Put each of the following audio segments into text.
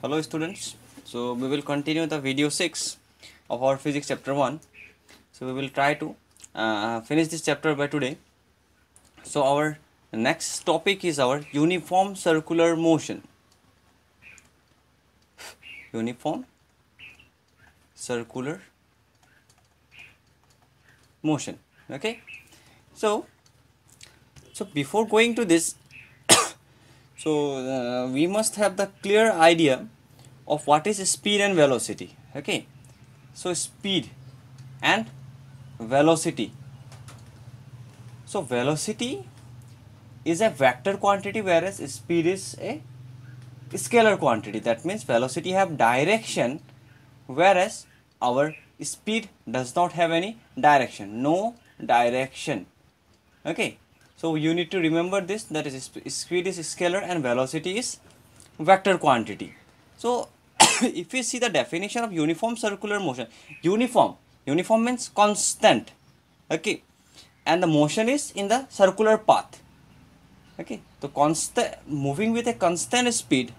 Hello students, so we will continue the video 6 of our physics chapter 1. So we will try to finish this chapter by today. So our next topic is our uniform circular motion. Uniform circular motion. Okay, so before going to this, we must have the clear idea of what is speed and velocity. Okay, so speed and velocity. So velocity is a vector quantity, whereas speed is a scalar quantity. That means velocity have direction, whereas our speed does not have any direction, no direction. Okay, so you need to remember this, that is speed is scalar and velocity is vector quantity. So if you see the definition of uniform circular motion, uniform means constant. Okay, and the motion is in the circular path. Okay, so constant, moving with a constant speed.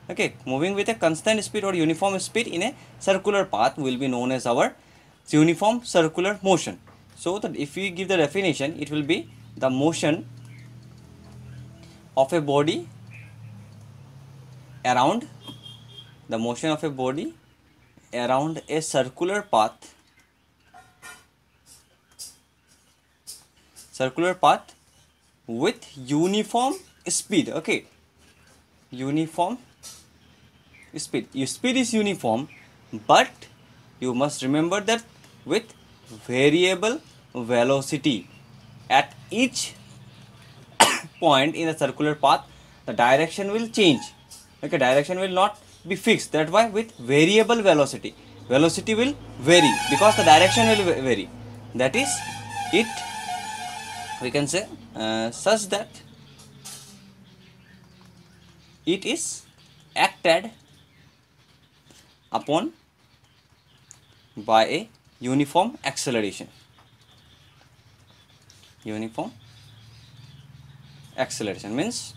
Okay, moving with a constant speed or uniform speed in a circular path will be known as our uniform circular motion. So that if we give the definition, it will be the motion of a body around a circular path with uniform speed. Okay, uniform speed. Your speed is uniform, but you must remember that with variable velocity. At each point in the circular path, the direction will change. Okay, direction will not be fixed. That's why with variable velocity, velocity will vary because the direction will vary. That is it. We can say such that it is acted upon by a uniform acceleration. Uniform acceleration means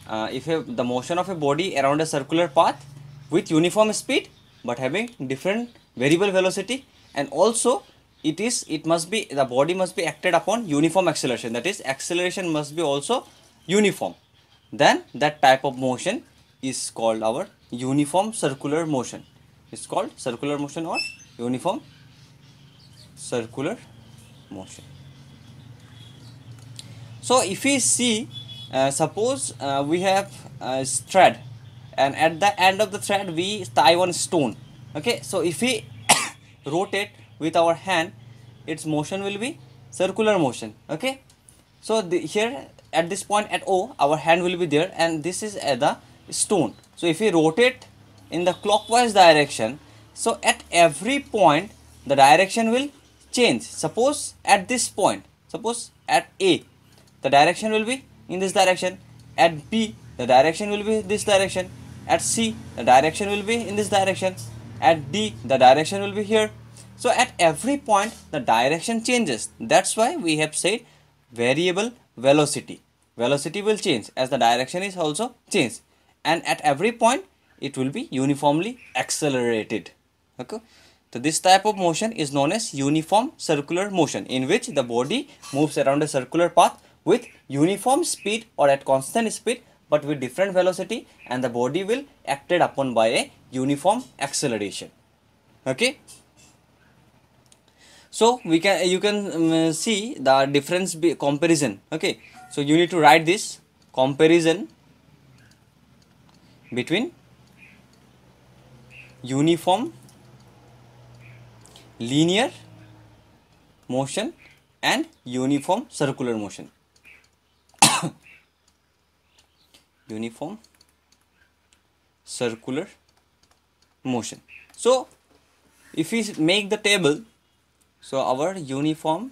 if the motion of a body around a circular path with uniform speed but having different variable velocity, and also the body must be acted upon uniform acceleration, that is acceleration must be also uniform, then that type of motion is called our uniform circular motion. It's called circular motion or uniform circular motion. So if we see, suppose we have a thread, and at the end of the thread we tie one stone. Okay, so if we rotate with our hand, its motion will be circular motion. Okay, so here at this point at O, our hand will be there, and this is the stone. So if we rotate in the clockwise direction, so at every point the direction will change. Suppose at this point, suppose at A, the direction will be in this direction. At B, the direction will be this direction. At C, the direction will be in this direction. At D, the direction will be here. So at every point the direction changes. That's why we have said variable velocity. Velocity will change as the direction is also changed, and at every point it will be uniformly accelerated. Okay, so this type of motion is known as uniform circular motion, in which the body moves around a circular path with uniform speed or at constant speed but with different velocity, and the body will acted upon by a uniform acceleration. Okay, so you can see the difference comparison. Okay, so you need to write this comparison between uniform linear motion and uniform circular motion. Uniform circular motion. So if we make the table, so our uniform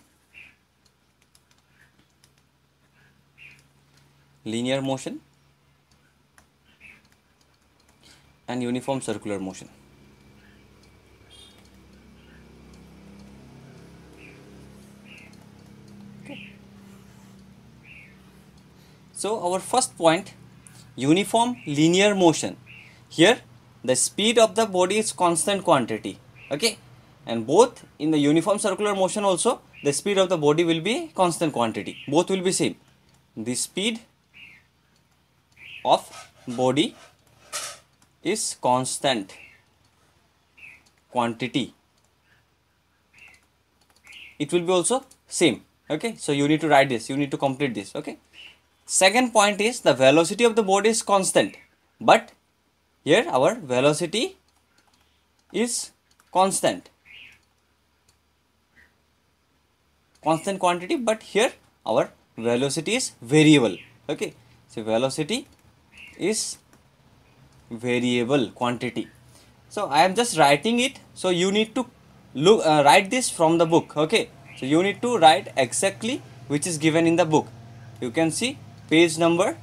linear motion and uniform circular motion. Okay. So our first point, uniform linear motion. Here the speed of the body is constant quantity. Okay, and both in the uniform circular motion also the speed of the body will be constant quantity, both will be same. The speed of body is constant quantity, it will be also same. Okay, so you need to write this, you need to complete this. Okay, second point is the velocity of the body is constant, but here our velocity is constant quantity, but here our velocity is variable. Okay, so velocity is variable quantity. So I am just writing it, so you need to look write this from the book. Okay, so you need to write exactly which is given in the book. You can see page number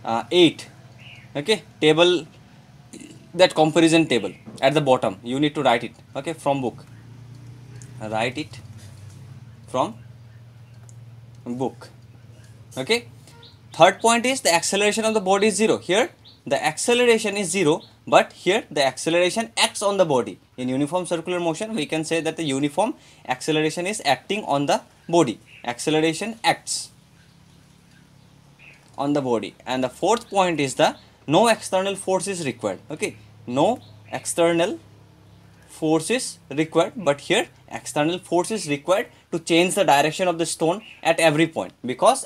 8. Okay, table, that comparison table at the bottom, you need to write it. Okay, from book, write it from book. Okay, third point is the acceleration of the body is 0. Here the acceleration is 0, but here the acceleration acts on the body. In uniform circular motion we can say that the uniform acceleration is acting on the body, acceleration acts on the body. And the fourth point is the no external force is required. Okay, no external force is required, but here external force is required to change the direction of the stone at every point, because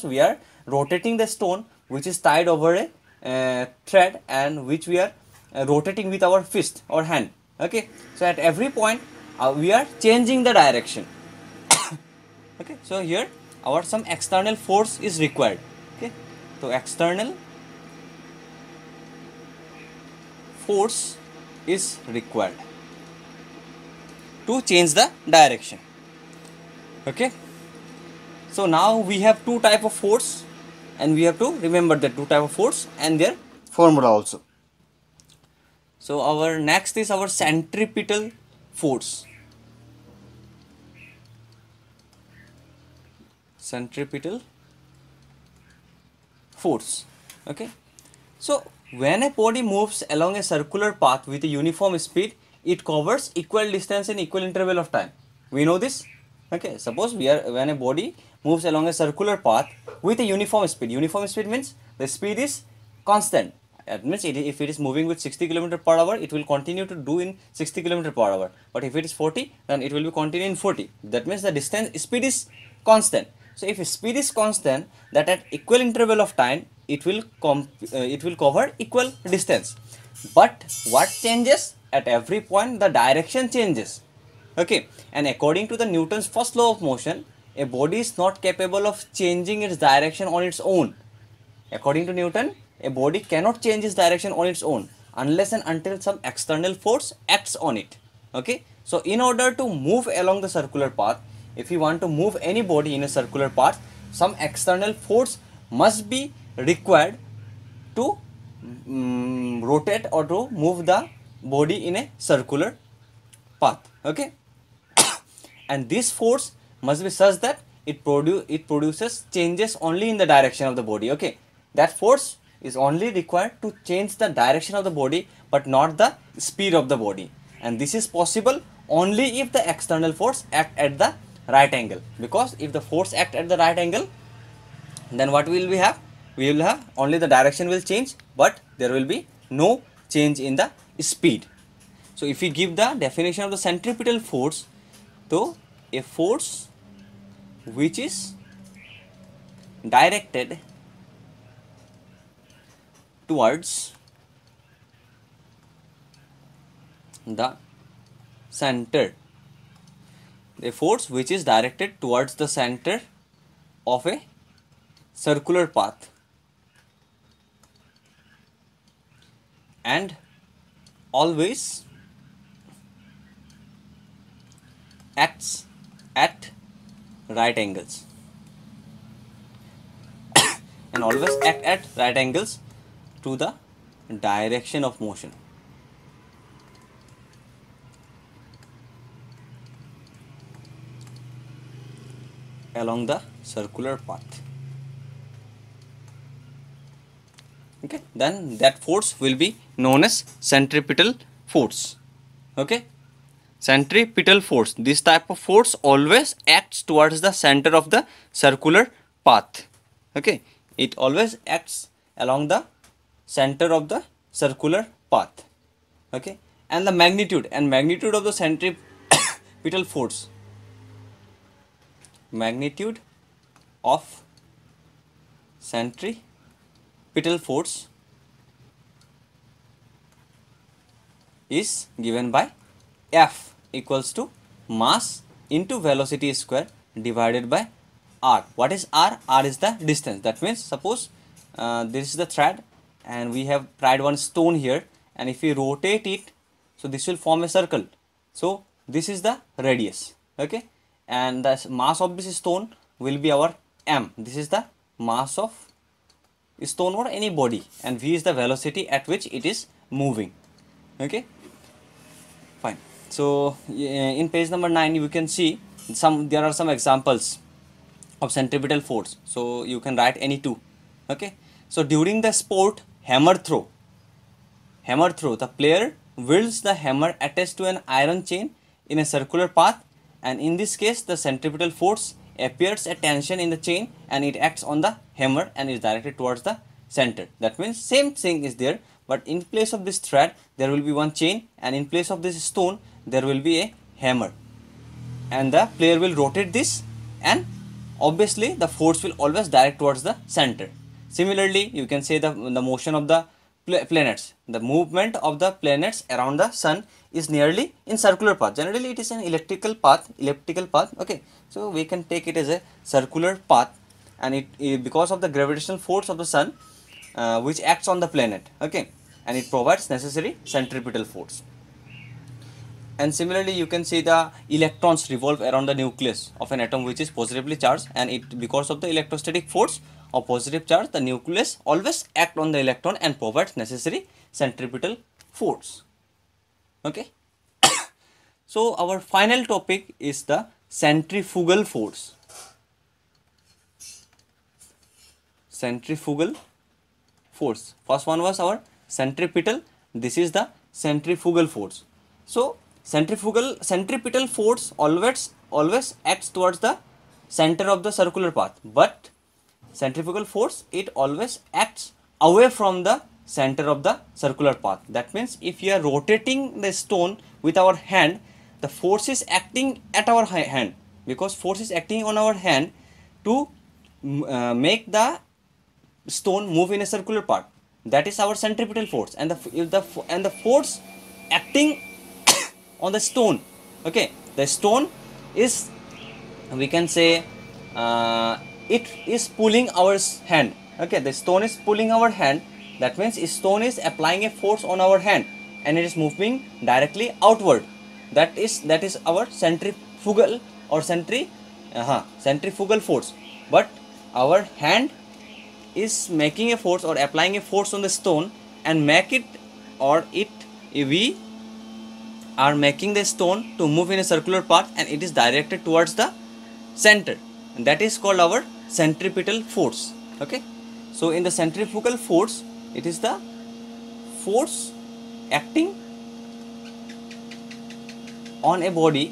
we are rotating the stone which is tied over a thread, and which we are rotating with our fist or hand. Okay, so at every point we are changing the direction. Okay, so here our some external force is required. Okay, so external force is required to change the direction. Okay, so now we have two type of force, and we have to remember the two type of force and their formula also. So our next is our centripetal force. Centripetal force. Okay, so when a body moves along a circular path with a uniform speed, it covers equal distance in equal interval of time. We know this. Okay, suppose when a body moves along a circular path with a uniform speed means the speed is constant. That means if it is moving with 60 km per hour, it will continue to do in 60 km per hour. But if it is 40, then it will be continuing in 40. That means the distance speed is constant. So if speed is constant, that at equal interval of time it will cover equal distance. But what changes? At every point the direction changes. Okay, and according to the Newton's first law of motion, a body is not capable of changing its direction on its own. According to Newton, a body cannot change its direction on its own unless and until some external force acts on it. Okay, so in order to move along the circular path, if you want to move any body in a circular path, some external force must be required to rotate or to move the body in a circular path. Okay, and this force must be such that it produces changes only in the direction of the body. Okay, that force is only required to change the direction of the body, but not the speed of the body. And this is possible only if the external force act at the right angle, because if the force act at the right angle, then what will we have? We will have only the direction will change, but there will be no change in the speed. So if we give the definition of the centripetal force, so a force which is directed towards the center, a force which is directed towards the center of a circular path and always acts at right angles and always act at right angles to the direction of motion. Along the circular path. Okay, then that force will be known as centripetal force. Okay, centripetal force, this type of force always acts towards the center of the circular path. Okay, it always acts along the center of the circular path. Okay, and the magnitude of the centripetal force, magnitude of centripetal force is given by F equals to mass into velocity square divided by R. What is R? R is the distance. That means suppose this is the thread and we have tried one stone here, and if we rotate it, so this will form a circle. So this is the radius. Okay, and the mass of this stone will be our m. This is the mass of stone or any body, and v is the velocity at which it is moving. Okay, fine. So in page number 9 you can see there are some examples of centripetal force, so you can write any two. Okay, so during the sport hammer throw, the player wields the hammer attached to an iron chain in a circular path, and in this case the centripetal force appears a tension in the chain and it acts on the hammer and is directed towards the center. That means same thing is there, but in place of this thread there will be one chain, and in place of this stone there will be a hammer, and the player will rotate this, and obviously the force will always direct towards the center. Similarly, you can say the motion of the planets, the movement of the planets around the sun is nearly in circular path. Generally it is an elliptical path. Okay, so we can take it as a circular path, and it because of the gravitational force of the sun which acts on the planet. Okay, and it provides necessary centripetal force. And similarly you can see the electrons revolve around the nucleus of an atom which is positively charged, and it because of the electrostatic force of positive charge, the nucleus always act on the electron and provides necessary centripetal force. Okay. So our final topic is the centrifugal force. Centrifugal force. First one was our centripetal. This is the centrifugal force. So centripetal force always acts towards the center of the circular path, but centrifugal force, it always acts away from the center of the circular path. That means if you are rotating the stone with our hand, the force is acting at our hand, because force is acting on our hand to make the stone move in a circular path. That is our centripetal force, and the force acting on the stone. Okay, the stone is, we can say, it is pulling our hand. Okay, the stone is pulling our hand. That means stone is applying a force on our hand and it is moving directly outward. That is our centrifugal or centrifugal force. But our hand is making a force or applying a force on the stone and we are making the stone to move in a circular path, and it is directed towards the center, and that is called our centripetal force. Okay, so in the centrifugal force, it is the force acting on a body,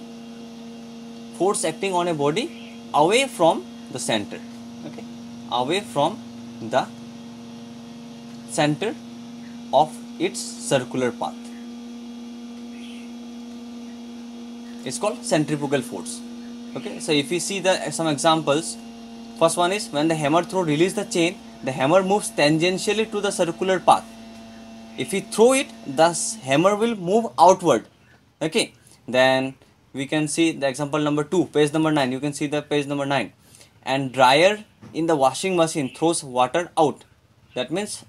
away from the center. Okay, away from the center of its circular path. It's called centrifugal force. Okay, so if we see some examples, first one is when the hammer throw release the chain, the hammer moves tangentially to the circular path. If we throw it, the hammer will move outward. Okay, then we can see the example number 2, page number 9. You can see the page number 9. And dryer in the washing machine throws water out. That means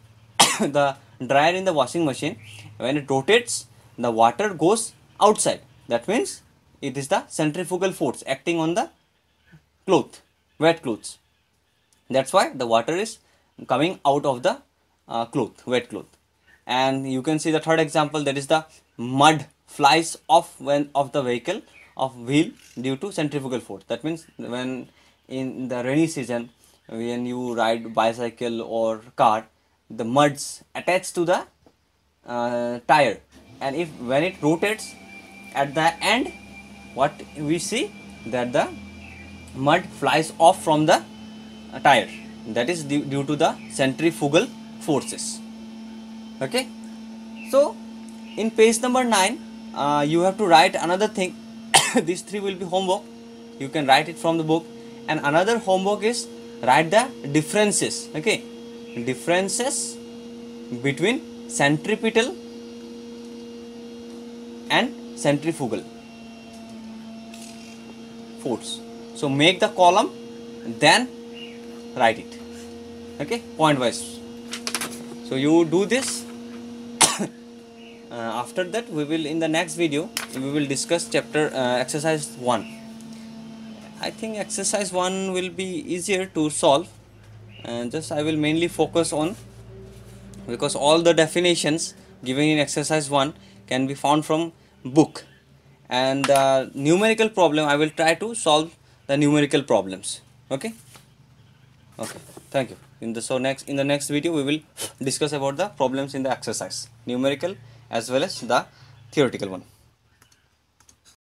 the dryer in the washing machine, when it rotates, the water goes outside. That means it is the centrifugal force acting on the cloth, wet clothes. That's why the water is coming out of the wet cloth. And you can see the third example, that is the mud flies off of the vehicle of wheel due to centrifugal force. That means when in the rainy season, when you ride bicycle or car, the muds attached to the tire, and if when it rotates at the end, what we see, that the mud flies off from the tire. That is due to the centrifugal forces. Okay, so in page number 9 you have to write another thing. These 3 will be homework, you can write it from the book, and another homework is write the differences. Okay, differences between centripetal and centrifugal force. So make the column, then write it. Okay, point wise. So you do this. After that, we will, in the next video, we will discuss chapter exercise 1. I think exercise 1 will be easier to solve, and just I will mainly focus on, because all the definitions given in exercise 1 can be found from book, and the numerical problem I will try to solve the numerical problems. Okay, thank you. In the next video we will discuss about the problems in the exercise, numerical as well as the theoretical one.